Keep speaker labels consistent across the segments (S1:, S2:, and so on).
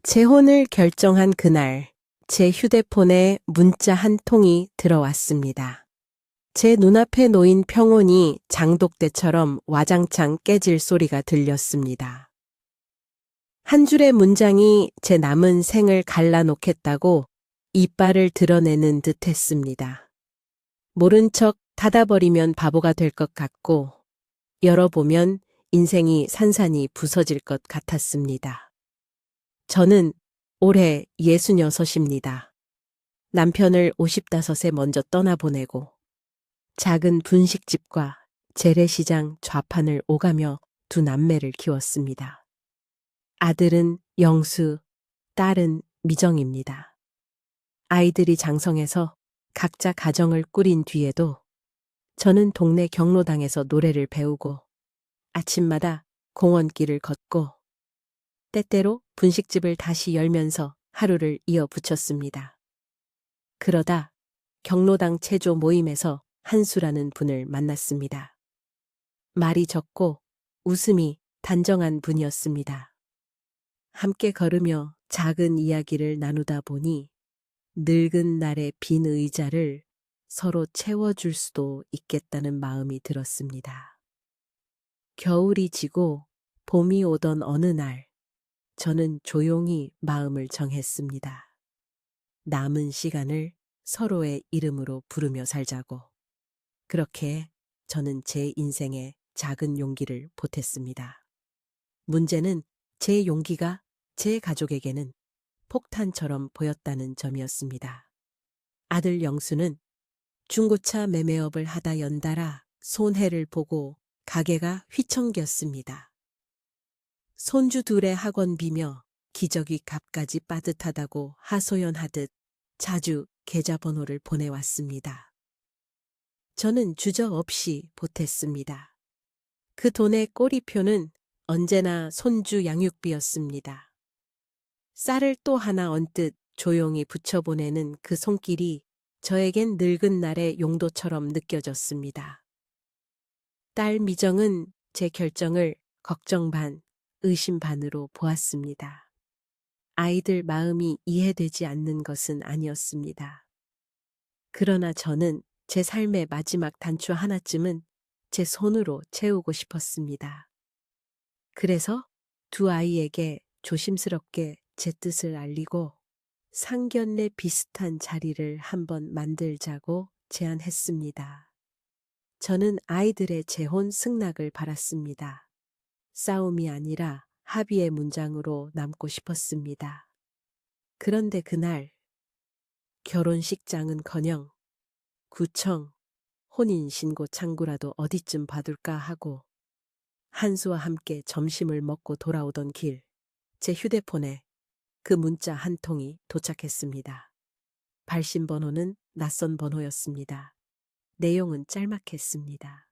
S1: 재혼을 결정한 그날, 제 휴대폰에 문자 한 통이 들어왔습니다. 제 눈앞에 놓인 평온이 장독대처럼 와장창 깨질 소리가 들렸습니다. 한 줄의 문장이 제 남은 생을 갈라놓겠다고 이빨을 드러내는 듯 했습니다. 모른 척 닫아버리면 바보가 될 것 같고, 열어보면 인생이 산산이 부서질 것 같았습니다. 저는 올해 66입니다. 남편을 55에 먼저 떠나보내고 작은 분식집과 재래시장 좌판을 오가며 두 남매를 키웠습니다. 아들은 영수, 딸은 미정입니다. 아이들이 장성해서 각자 가정을 꾸린 뒤에도 저는 동네 경로당에서 노래를 배우고 아침마다 공원길을 걷고 때때로 분식집을 다시 열면서 하루를 이어붙였습니다. 그러다 경로당 체조 모임에서 한수라는 분을 만났습니다. 말이 적고 웃음이 단정한 분이었습니다. 함께 걸으며 작은 이야기를 나누다 보니 늙은 날의 빈 의자를 서로 채워줄 수도 있겠다는 마음이 들었습니다. 겨울이 지고 봄이 오던 어느 날, 저는 조용히 마음을 정했습니다. 남은 시간을 서로의 이름으로 부르며 살자고. 그렇게 저는 제 인생에 작은 용기를 보탰습니다. 문제는 제 용기가 제 가족에게는 폭탄처럼 보였다는 점이었습니다. 아들 영수는 중고차 매매업을 하다 연달아 손해를 보고 가게가 휘청겼습니다. 손주 둘의 학원비며 기저귀 값까지 빠듯하다고 하소연하듯 자주 계좌번호를 보내왔습니다. 저는 주저없이 보탰습니다. 그 돈의 꼬리표는 언제나 손주 양육비였습니다. 쌀을 또 하나 언뜻 조용히 붙여보내는 그 손길이 저에겐 늙은 날의 용도처럼 느껴졌습니다. 딸 미정은 제 결정을 걱정 반, 의심 반으로 보았습니다. 아이들 마음이 이해되지 않는 것은 아니었습니다. 그러나 저는 제 삶의 마지막 단추 하나쯤은 제 손으로 채우고 싶었습니다. 그래서 두 아이에게 조심스럽게 제 뜻을 알리고 상견례 비슷한 자리를 한번 만들자고 제안했습니다. 저는 아이들의 재혼 승낙을 바랐습니다. 싸움이 아니라 합의의 문장으로 남고 싶었습니다. 그런데 그날 결혼식장은커녕 구청, 혼인신고 창구라도 어디쯤 봐둘까 하고 한수와 함께 점심을 먹고 돌아오던 길, 제 휴대폰에 그 문자 한 통이 도착했습니다. 발신 번호는 낯선 번호였습니다. 내용은 짤막했습니다.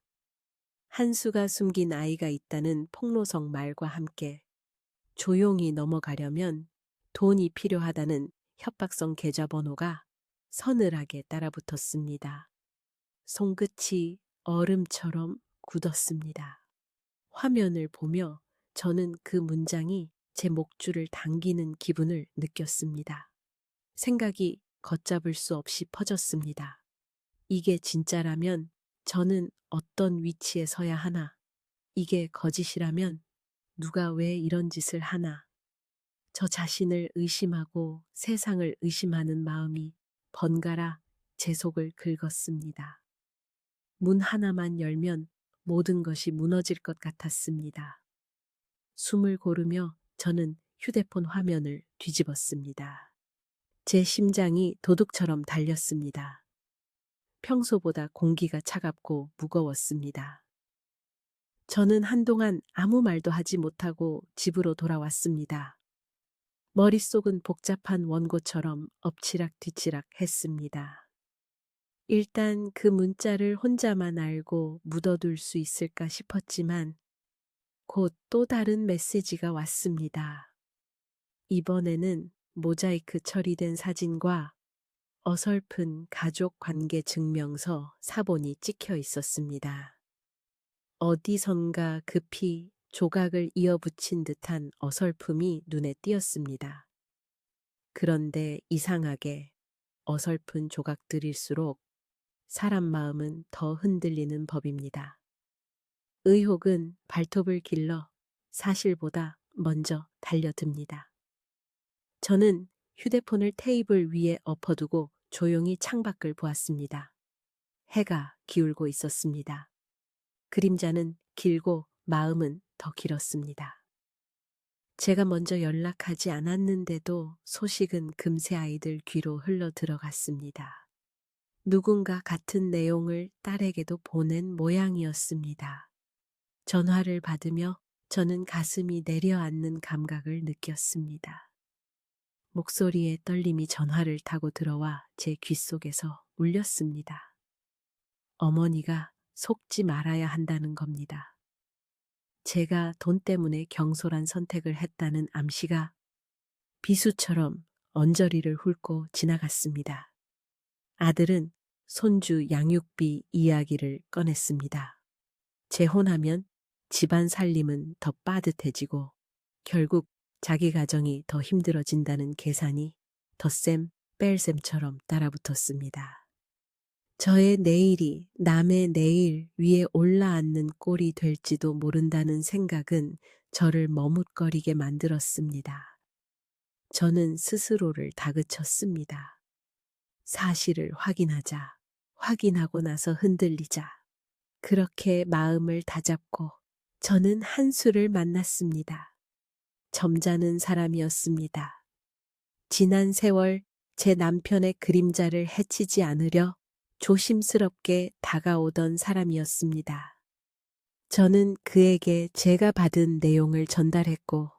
S1: 한수가 숨긴 아이가 있다는 폭로성 말과 함께 조용히 넘어가려면 돈이 필요하다는 협박성 계좌번호가 서늘하게 따라붙었습니다. 손끝이 얼음처럼 굳었습니다. 화면을 보며 저는 그 문장이 제 목줄을 당기는 기분을 느꼈습니다. 생각이 걷잡을 수 없이 퍼졌습니다. 이게 진짜라면 저는 어떤 위치에 서야 하나? 이게 거짓이라면 누가 왜 이런 짓을 하나? 저 자신을 의심하고 세상을 의심하는 마음이 번갈아 제 속을 긁었습니다. 문 하나만 열면 모든 것이 무너질 것 같았습니다. 숨을 고르며 저는 휴대폰 화면을 뒤집었습니다. 제 심장이 도둑처럼 달렸습니다. 평소보다 공기가 차갑고 무거웠습니다. 저는 한동안 아무 말도 하지 못하고 집으로 돌아왔습니다. 머릿속은 복잡한 원고처럼 엎치락뒤치락 했습니다. 일단 그 문자를 혼자만 알고 묻어둘 수 있을까 싶었지만 곧 또 다른 메시지가 왔습니다. 이번에는 모자이크 처리된 사진과 어설픈 가족 관계 증명서 사본이 찍혀 있었습니다. 어디선가 급히 조각을 이어붙인 듯한 어설픔이 눈에 띄었습니다. 그런데 이상하게 어설픈 조각들일수록 사람 마음은 더 흔들리는 법입니다. 의혹은 발톱을 길러 사실보다 먼저 달려듭니다. 저는 휴대폰을 테이블 위에 엎어두고 조용히 창밖을 보았습니다. 해가 기울고 있었습니다. 그림자는 길고 마음은 더 길었습니다. 제가 먼저 연락하지 않았는데도 소식은 금세 아이들 귀로 흘러 들어갔습니다. 누군가 같은 내용을 딸에게도 보낸 모양이었습니다. 전화를 받으며 저는 가슴이 내려앉는 감각을 느꼈습니다. 목소리의 떨림이 전화를 타고 들어와 제 귓속에서 울렸습니다. 어머니가 속지 말아야 한다는 겁니다. 제가 돈 때문에 경솔한 선택을 했다는 암시가 비수처럼 언저리를 훑고 지나갔습니다. 아들은 손주 양육비 이야기를 꺼냈습니다. 재혼하면 집안 살림은 더 빠듯해지고 결국 자기 가정이 더 힘들어진다는 계산이 덧셈 뺄셈처럼 따라붙었습니다. 저의 내일이 남의 내일 위에 올라앉는 꼴이 될지도 모른다는 생각은 저를 머뭇거리게 만들었습니다. 저는 스스로를 다그쳤습니다. 사실을 확인하자. 확인하고 나서 흔들리자. 그렇게 마음을 다잡고 저는 한수를 만났습니다. 점잖은 사람이었습니다. 지난 세월 제 남편의 그림자를 해치지 않으려 조심스럽게 다가오던 사람이었습니다. 저는 그에게 제가 받은 내용을 전달했고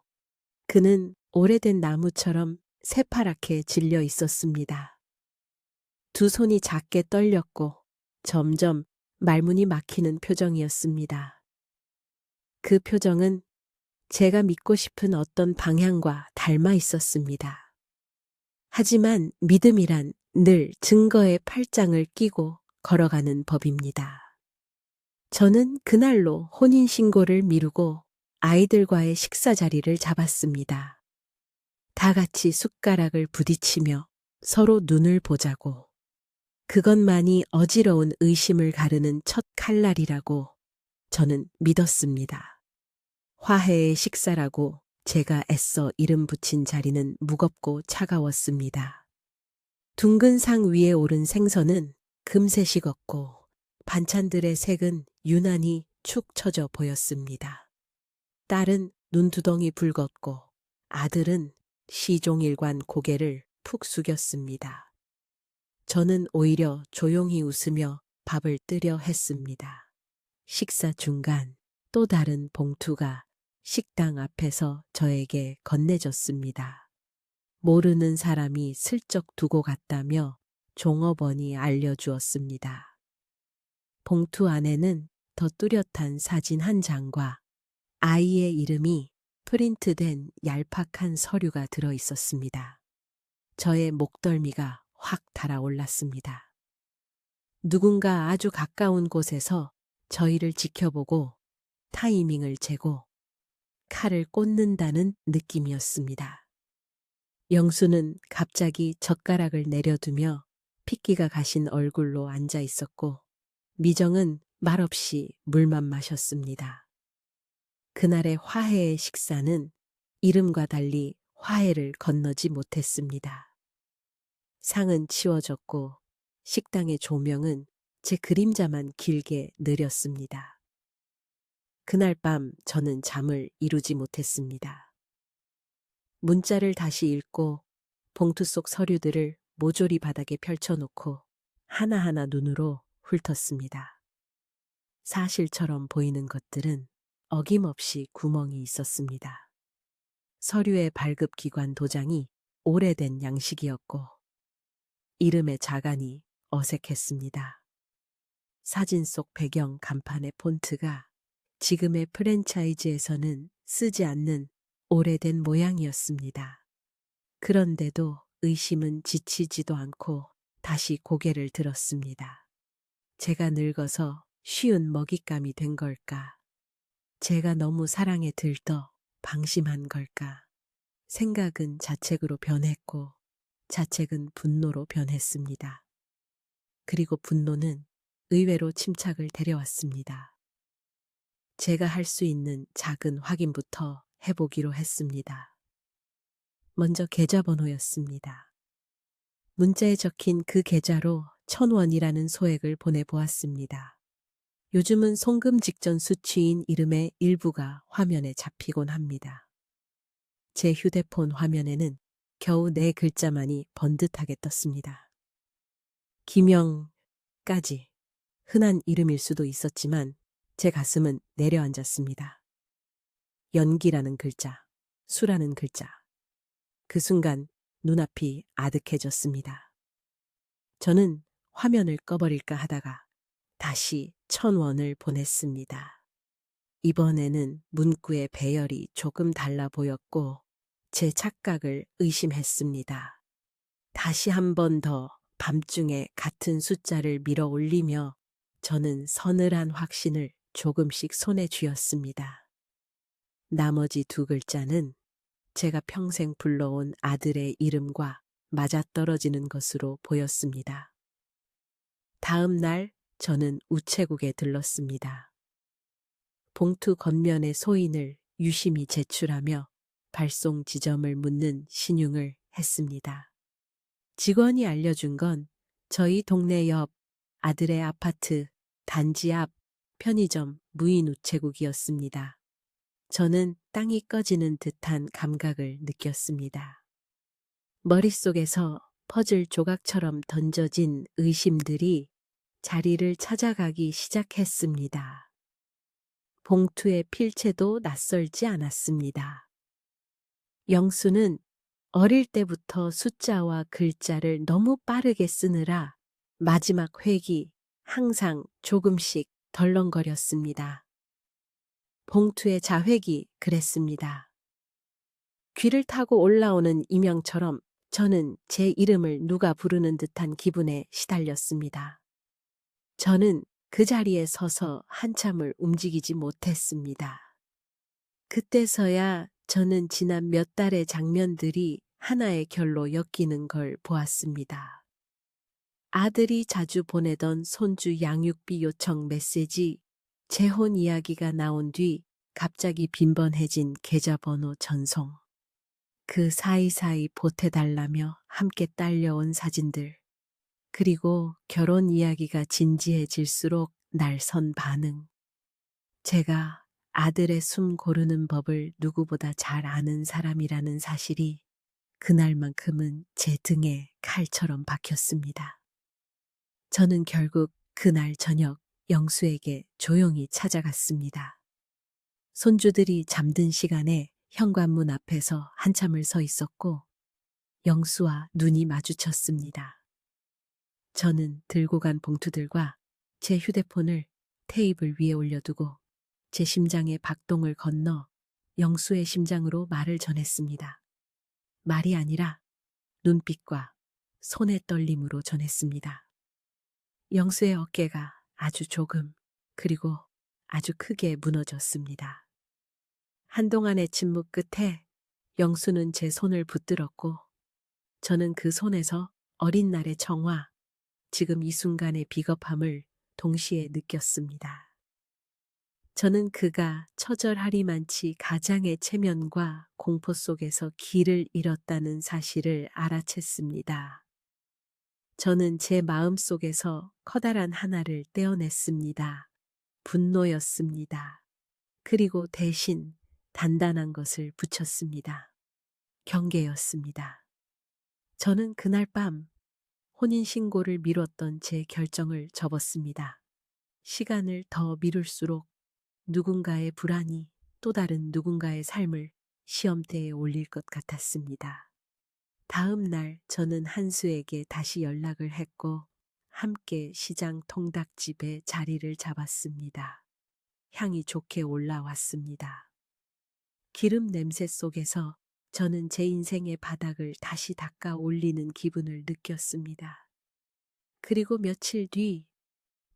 S1: 그는 오래된 나무처럼 새파랗게 질려 있었습니다. 두 손이 작게 떨렸고 점점 말문이 막히는 표정이었습니다. 그 표정은 제가 믿고 싶은 어떤 방향과 닮아 있었습니다. 하지만 믿음이란 늘 증거의 팔짱을 끼고 걸어가는 법입니다. 저는 그날로 혼인신고를 미루고 아이들과의 식사 자리를 잡았습니다. 다 같이 숟가락을 부딪히며 서로 눈을 보자고. 그것만이 어지러운 의심을 가르는 첫 칼날이라고 저는 믿었습니다. 화해의 식사라고 제가 애써 이름 붙인 자리는 무겁고 차가웠습니다. 둥근 상 위에 오른 생선은 금세 식었고 반찬들의 색은 유난히 축 처져 보였습니다. 딸은 눈두덩이 붉었고 아들은 시종일관 고개를 푹 숙였습니다. 저는 오히려 조용히 웃으며 밥을 뜨려 했습니다. 식사 중간 또 다른 봉투가 식당 앞에서 저에게 건네졌습니다. 모르는 사람이 슬쩍 두고 갔다며 종업원이 알려주었습니다. 봉투 안에는 더 뚜렷한 사진 한 장과 아이의 이름이 프린트된 얄팍한 서류가 들어 있었습니다. 저의 목덜미가 확 달아올랐습니다. 누군가 아주 가까운 곳에서 저희를 지켜보고 타이밍을 재고 칼을 꽂는다는 느낌이었습니다. 영수는 갑자기 젓가락을 내려두며 핏기가 가신 얼굴로 앉아 있었고 미정은 말없이 물만 마셨습니다. 그날의 화해의 식사는 이름과 달리 화해를 건너지 못했습니다. 상은 치워졌고 식당의 조명은 제 그림자만 길게 느렸습니다. 그날 밤 저는 잠을 이루지 못했습니다. 문자를 다시 읽고 봉투 속 서류들을 모조리 바닥에 펼쳐놓고 하나하나 눈으로 훑었습니다. 사실처럼 보이는 것들은 어김없이 구멍이 있었습니다. 서류의 발급기관 도장이 오래된 양식이었고 이름의 자간이 어색했습니다. 사진 속 배경 간판의 폰트가 지금의 프랜차이즈에서는 쓰지 않는 오래된 모양이었습니다. 그런데도 의심은 지치지도 않고 다시 고개를 들었습니다. 제가 늙어서 쉬운 먹잇감이 된 걸까? 제가 너무 사랑에 들떠 방심한 걸까? 생각은 자책으로 변했고 자책은 분노로 변했습니다. 그리고 분노는 의외로 침착을 데려왔습니다. 제가 할 수 있는 작은 확인부터 해보기로 했습니다. 먼저 계좌번호였습니다. 문자에 적힌 그 계좌로 1,000원이라는 소액을 보내보았습니다. 요즘은 송금 직전 수취인 이름의 일부가 화면에 잡히곤 합니다. 제 휴대폰 화면에는 겨우 4글자만이 번듯하게 떴습니다. 김영까지. 흔한 이름일 수도 있었지만 제 가슴은 내려앉았습니다. 연기라는 글자, 수라는 글자. 그 순간 눈앞이 아득해졌습니다. 저는 화면을 꺼버릴까 하다가 다시 1,000원을 보냈습니다. 이번에는 문구의 배열이 조금 달라 보였고 제 착각을 의심했습니다. 다시 한 번 더 밤중에 같은 숫자를 밀어 올리며 저는 서늘한 확신을 조금씩 손에 쥐었습니다. 나머지 2글자는 제가 평생 불러온 아들의 이름과 맞아떨어지는 것으로 보였습니다. 다음 날 저는 우체국에 들렀습니다. 봉투 겉면의 소인을 유심히 제출하며 발송 지점을 묻는 신용을 했습니다. 직원이 알려준 건 저희 동네 옆 아들의 아파트 단지 앞 편의점 무인 우체국이었습니다. 저는 땅이 꺼지는 듯한 감각을 느꼈습니다. 머릿속에서 퍼즐 조각처럼 던져진 의심들이 자리를 찾아가기 시작했습니다. 봉투의 필체도 낯설지 않았습니다. 영수는 어릴 때부터 숫자와 글자를 너무 빠르게 쓰느라 마지막 획이 항상 조금씩 덜렁거렸습니다. 봉투의 자획이 그랬습니다. 귀를 타고 올라오는 이명처럼 저는 제 이름을 누가 부르는 듯한 기분에 시달렸습니다. 저는 그 자리에 서서 한참을 움직이지 못했습니다. 그때서야 저는 지난 몇 달의 장면들이 하나의 결로 엮이는 걸 보았습니다. 아들이 자주 보내던 손주 양육비 요청 메시지, 재혼 이야기가 나온 뒤 갑자기 빈번해진 계좌번호 전송. 그 사이사이 보태달라며 함께 딸려온 사진들. 그리고 결혼 이야기가 진지해질수록 날선 반응. 제가 아들의 숨 고르는 법을 누구보다 잘 아는 사람이라는 사실이 그날만큼은 제 등에 칼처럼 박혔습니다. 저는 결국 그날 저녁 영수에게 조용히 찾아갔습니다. 손주들이 잠든 시간에 현관문 앞에서 한참을 서 있었고 영수와 눈이 마주쳤습니다. 저는 들고 간 봉투들과 제 휴대폰을 테이블 위에 올려두고 제 심장의 박동을 건너 영수의 심장으로 말을 전했습니다. 말이 아니라 눈빛과 손의 떨림으로 전했습니다. 영수의 어깨가 아주 조금 그리고 아주 크게 무너졌습니다. 한동안의 침묵 끝에 영수는 제 손을 붙들었고 저는 그 손에서 어린 날의 정화, 지금 이 순간의 비겁함을 동시에 느꼈습니다. 저는 그가 처절하리만치 가장의 체면과 공포 속에서 길을 잃었다는 사실을 알아챘습니다. 저는 제 마음속에서 커다란 하나를 떼어냈습니다. 분노였습니다. 그리고 대신 단단한 것을 붙였습니다. 경계였습니다. 저는 그날 밤 혼인신고를 미뤘던 제 결정을 접었습니다. 시간을 더 미룰수록 누군가의 불안이 또 다른 누군가의 삶을 시험대에 올릴 것 같았습니다. 다음 날 저는 한수에게 다시 연락을 했고 함께 시장 통닭집에 자리를 잡았습니다. 향이 좋게 올라왔습니다. 기름 냄새 속에서 저는 제 인생의 바닥을 다시 닦아 올리는 기분을 느꼈습니다. 그리고 며칠 뒤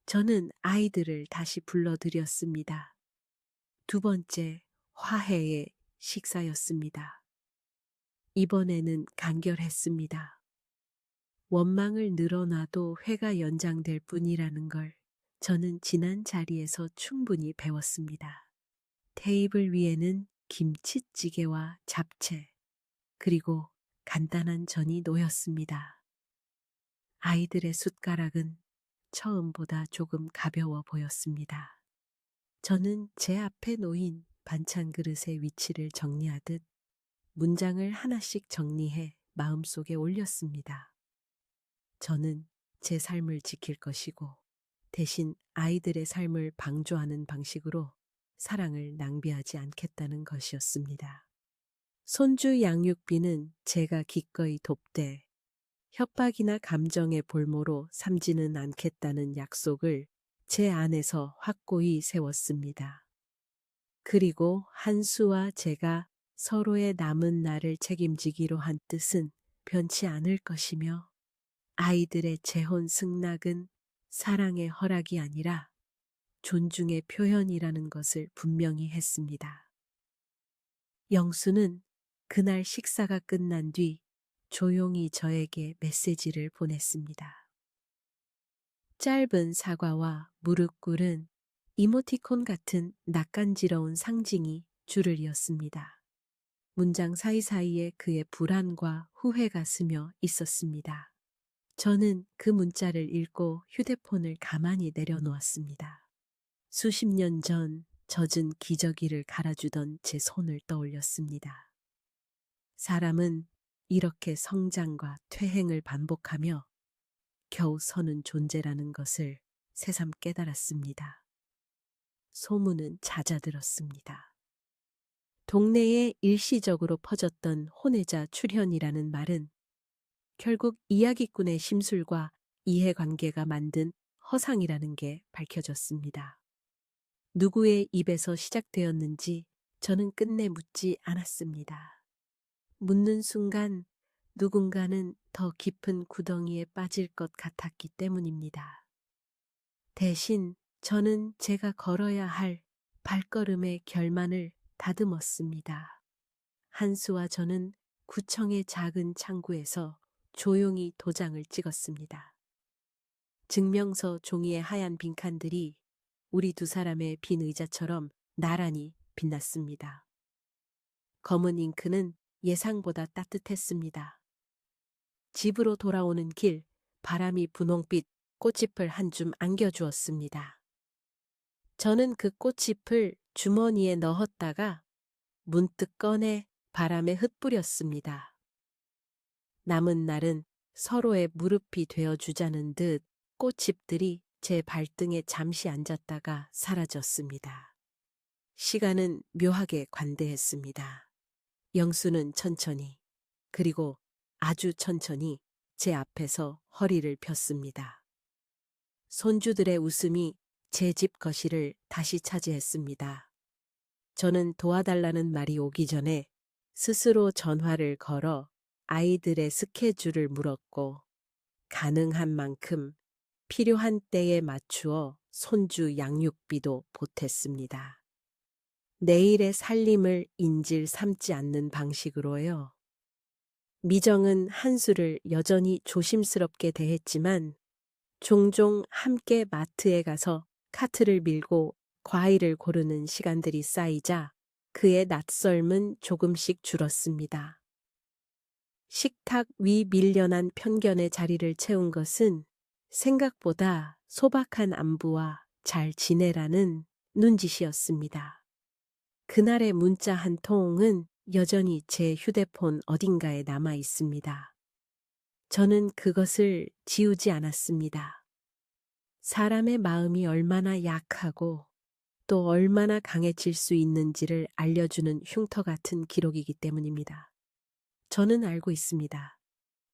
S1: 저는 아이들을 다시 불러들였습니다. 2번째 화해의 식사였습니다. 이번에는 간결했습니다. 원망을 늘어놔도 회가 연장될 뿐이라는 걸 저는 지난 자리에서 충분히 배웠습니다. 테이블 위에는 김치찌개와 잡채, 그리고 간단한 전이 놓였습니다. 아이들의 숟가락은 처음보다 조금 가벼워 보였습니다. 저는 제 앞에 놓인 반찬 그릇의 위치를 정리하듯 문장을 하나씩 정리해 마음속에 올렸습니다. 저는 제 삶을 지킬 것이고 대신 아이들의 삶을 방조하는 방식으로 사랑을 낭비하지 않겠다는 것이었습니다. 손주 양육비는 제가 기꺼이 돕되 협박이나 감정의 볼모로 삼지는 않겠다는 약속을 제 안에서 확고히 세웠습니다. 그리고 한수와 제가 서로의 남은 날을 책임지기로 한 뜻은 변치 않을 것이며 아이들의 재혼 승낙은 사랑의 허락이 아니라 존중의 표현이라는 것을 분명히 했습니다. 영수는 그날 식사가 끝난 뒤 조용히 저에게 메시지를 보냈습니다. 짧은 사과와 무릎 꿇은 이모티콘 같은 낯간지러운 상징이 줄을 이었습니다. 문장 사이사이에 그의 불안과 후회가 스며 있었습니다. 저는 그 문자를 읽고 휴대폰을 가만히 내려놓았습니다. 수십 년 전 젖은 기저귀를 갈아주던 제 손을 떠올렸습니다. 사람은 이렇게 성장과 퇴행을 반복하며 겨우 서는 존재라는 것을 새삼 깨달았습니다. 소문은 잦아들었습니다. 동네에 일시적으로 퍼졌던 혼외자 출현이라는 말은 결국 이야기꾼의 심술과 이해관계가 만든 허상이라는 게 밝혀졌습니다. 누구의 입에서 시작되었는지 저는 끝내 묻지 않았습니다. 묻는 순간 누군가는 더 깊은 구덩이에 빠질 것 같았기 때문입니다. 대신 저는 제가 걸어야 할 발걸음의 결만을 다듬었습니다. 한수와 저는 구청의 작은 창구에서 조용히 도장을 찍었습니다. 증명서 종이의 하얀 빈칸들이 우리 두 사람의 빈 의자처럼 나란히 빛났습니다. 검은 잉크는 예상보다 따뜻했습니다. 집으로 돌아오는 길, 바람이 분홍빛 꽃잎을 한 줌 안겨주었습니다. 저는 그 꽃잎을 주머니에 넣었다가 문득 꺼내 바람에 흩뿌렸습니다. 남은 날은 서로의 무릎이 되어주자는 듯 꽃잎들이 제 발등에 잠시 앉았다가 사라졌습니다. 시간은 묘하게 관대했습니다. 영수는 천천히, 그리고 아주 천천히 제 앞에서 허리를 폈습니다. 손주들의 웃음이 제 집 거실을 다시 차지했습니다. 저는 도와달라는 말이 오기 전에 스스로 전화를 걸어 아이들의 스케줄을 물었고 가능한 만큼 필요한 때에 맞추어 손주 양육비도 보탰습니다. 내일의 살림을 인질 삼지 않는 방식으로요. 미정은 한수를 여전히 조심스럽게 대했지만 종종 함께 마트에 가서 카트를 밀고 과일을 고르는 시간들이 쌓이자 그의 낯설음은 조금씩 줄었습니다. 식탁 위 밀려난 편견의 자리를 채운 것은 생각보다 소박한 안부와 잘 지내라는 눈짓이었습니다. 그날의 문자 한 통은 여전히 제 휴대폰 어딘가에 남아 있습니다. 저는 그것을 지우지 않았습니다. 사람의 마음이 얼마나 약하고 또 얼마나 강해질 수 있는지를 알려주는 흉터 같은 기록이기 때문입니다. 저는 알고 있습니다.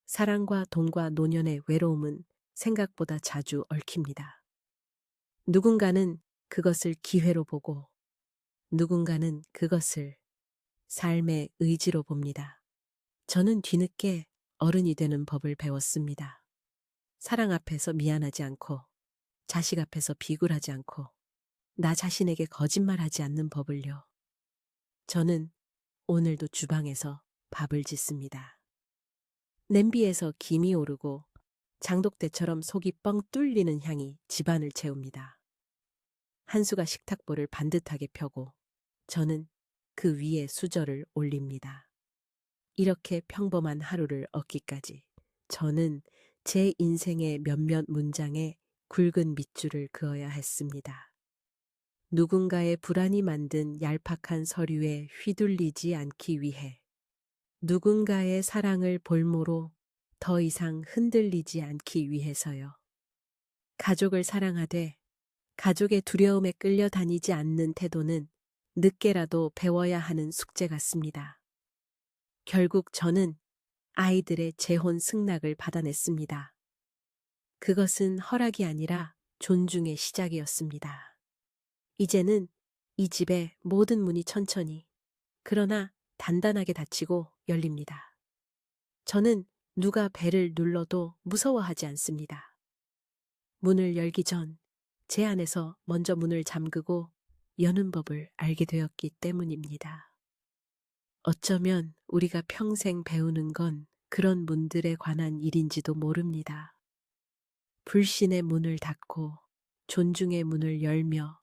S1: 사랑과 돈과 노년의 외로움은 생각보다 자주 얽힙니다. 누군가는 그것을 기회로 보고 누군가는 그것을 삶의 의지로 봅니다. 저는 뒤늦게 어른이 되는 법을 배웠습니다. 사랑 앞에서 미안하지 않고 자식 앞에서 비굴하지 않고 나 자신에게 거짓말하지 않는 법을요. 저는 오늘도 주방에서 밥을 짓습니다. 냄비에서 김이 오르고 장독대처럼 속이 뻥 뚫리는 향이 집안을 채웁니다. 한수가 식탁보를 반듯하게 펴고 저는 그 위에 수저를 올립니다. 이렇게 평범한 하루를 얻기까지 저는 제 인생의 몇몇 문장에 굵은 밑줄을 그어야 했습니다. 누군가의 불안이 만든 얄팍한 서류에 휘둘리지 않기 위해, 누군가의 사랑을 볼모로 더 이상 흔들리지 않기 위해서요. 가족을 사랑하되 가족의 두려움에 끌려다니지 않는 태도는 늦게라도 배워야 하는 숙제 같습니다. 결국 저는 아이들의 재혼 승낙을 받아냈습니다. 그것은 허락이 아니라 존중의 시작이었습니다. 이제는 이 집의 모든 문이 천천히, 그러나 단단하게 닫히고 열립니다. 저는 누가 벨을 눌러도 무서워하지 않습니다. 문을 열기 전 제 안에서 먼저 문을 잠그고 여는 법을 알게 되었기 때문입니다. 어쩌면 우리가 평생 배우는 건 그런 문들에 관한 일인지도 모릅니다. 불신의 문을 닫고 존중의 문을 열며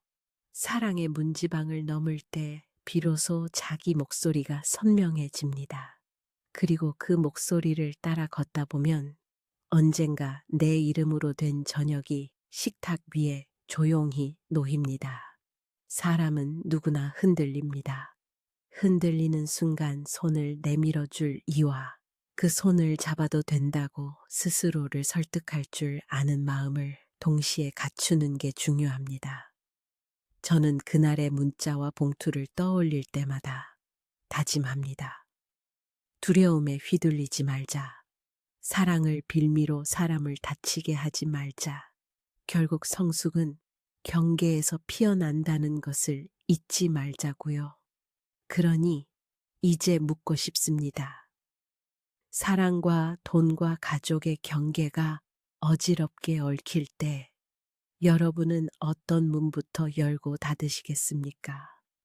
S1: 사랑의 문지방을 넘을 때 비로소 자기 목소리가 선명해집니다. 그리고 그 목소리를 따라 걷다 보면 언젠가 내 이름으로 된 저녁이 식탁 위에 조용히 놓입니다. 사람은 누구나 흔들립니다. 흔들리는 순간 손을 내밀어줄 이와 그 손을 잡아도 된다고 스스로를 설득할 줄 아는 마음을 동시에 갖추는 게 중요합니다. 저는 그날의 문자와 봉투를 떠올릴 때마다 다짐합니다. 두려움에 휘둘리지 말자. 사랑을 빌미로 사람을 다치게 하지 말자. 결국 성숙은 경계에서 피어난다는 것을 잊지 말자고요. 그러니 이제 묻고 싶습니다. 사랑과 돈과 가족의 경계가 어지럽게 얽힐 때 여러분은 어떤 문부터 열고 닫으시겠습니까?